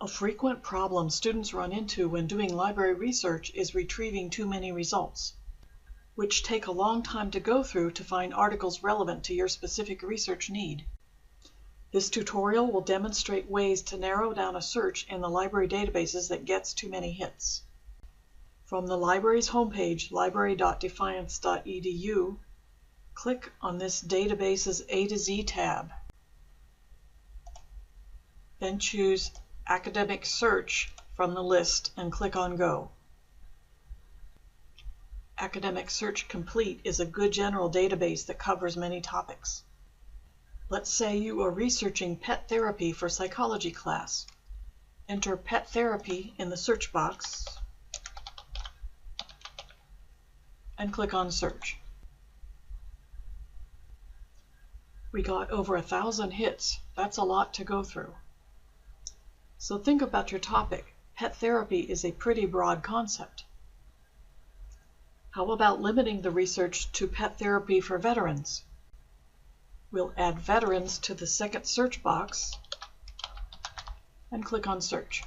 A frequent problem students run into when doing library research is retrieving too many results, which take a long time to go through to find articles relevant to your specific research need. This tutorial will demonstrate ways to narrow down a search in the library databases that gets too many hits. From the library's homepage, library.defiance.edu, click on this database's A to Z tab. Then choose Academic Search from the list and click on Go. Academic Search Complete is a good general database that covers many topics. Let's say you are researching pet therapy for psychology class. Enter pet therapy in the search box and click on Search. We got over 1,000 hits. That's a lot to go through. So think about your topic. Pet therapy is a pretty broad concept. How about limiting the research to pet therapy for veterans? We'll add veterans to the second search box and click on Search.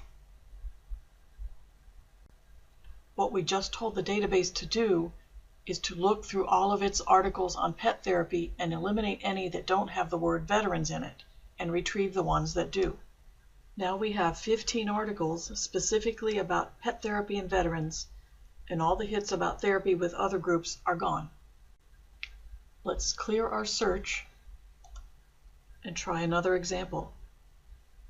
What we just told the database to do is to look through all of its articles on pet therapy and eliminate any that don't have the word veterans in it and retrieve the ones that do. Now we have 15 articles specifically about pet therapy and veterans, and all the hits about therapy with other groups are gone. Let's clear our search and try another example.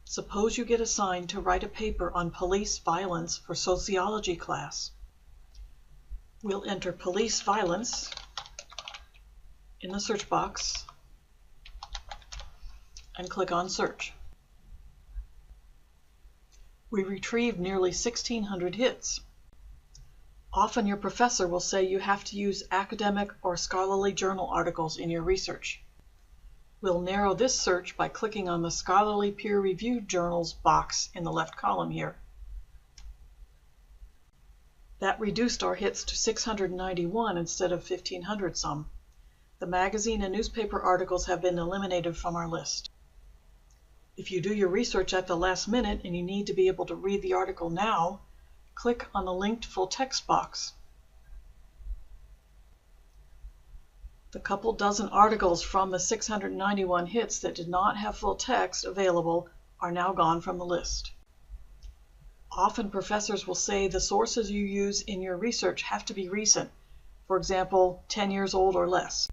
Suppose you get assigned to write a paper on police violence for sociology class. We'll enter police violence in the search box and click on Search. We retrieved nearly 1,600 hits. Often your professor will say you have to use academic or scholarly journal articles in your research. We'll narrow this search by clicking on the Scholarly Peer-Reviewed Journals box in the left column here. That reduced our hits to 691 instead of 1,500 some. The magazine and newspaper articles have been eliminated from our list. If you do your research at the last minute and you need to be able to read the article now, click on the linked full text box. The couple dozen articles from the 691 hits that did not have full text available are now gone from the list. Often professors will say the sources you use in your research have to be recent, for example, 10 years old or less.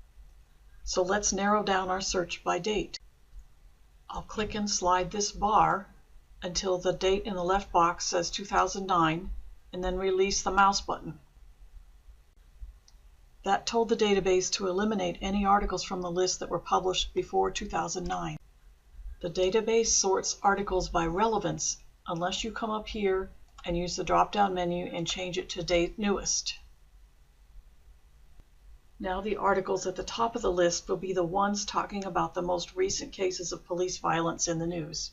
So let's narrow down our search by date. I'll click and slide this bar until the date in the left box says 2009, and then release the mouse button. That told the database to eliminate any articles from the list that were published before 2009. The database sorts articles by relevance unless you come up here and use the drop-down menu and change it to Date Newest. Now the articles at the top of the list will be the ones talking about the most recent cases of police violence in the news.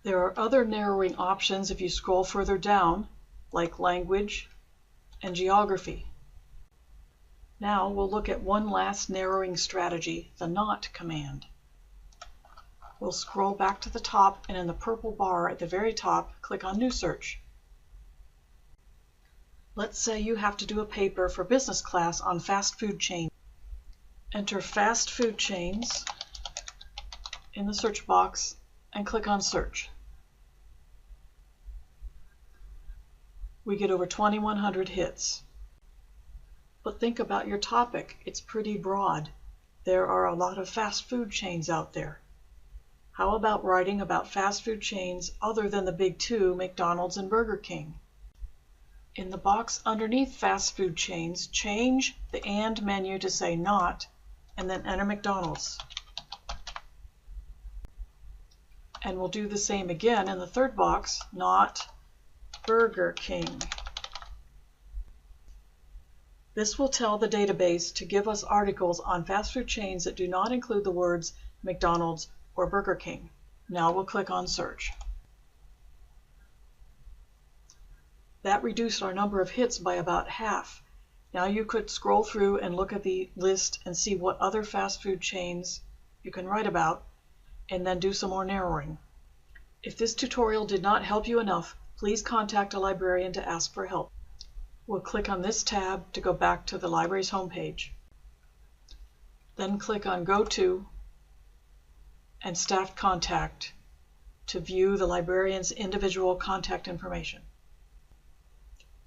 There are other narrowing options if you scroll further down, like language and geography. Now we'll look at one last narrowing strategy, the NOT command. We'll scroll back to the top, and in the purple bar at the very top, click on New Search. Let's say you have to do a paper for business class on fast food chains. Enter fast food chains in the search box and click on Search. We get over 2,100 hits. But think about your topic. It's pretty broad. There are a lot of fast food chains out there. How about writing about fast food chains other than the big two, McDonald's and Burger King? In the box underneath fast food chains, change the AND menu to say NOT, and then enter McDonald's. And we'll do the same again in the third box, NOT Burger King. This will tell the database to give us articles on fast food chains that do not include the words McDonald's or Burger King. Now we'll click on Search. That reduced our number of hits by about half. Now you could scroll through and look at the list and see what other fast food chains you can write about, and then do some more narrowing. If this tutorial did not help you enough, please contact a librarian to ask for help. We'll click on this tab to go back to the library's homepage. Then click on Go To and Staff Contact to view the librarian's individual contact information.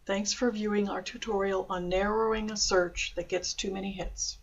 Thanks for viewing our tutorial on narrowing a search that gets too many hits.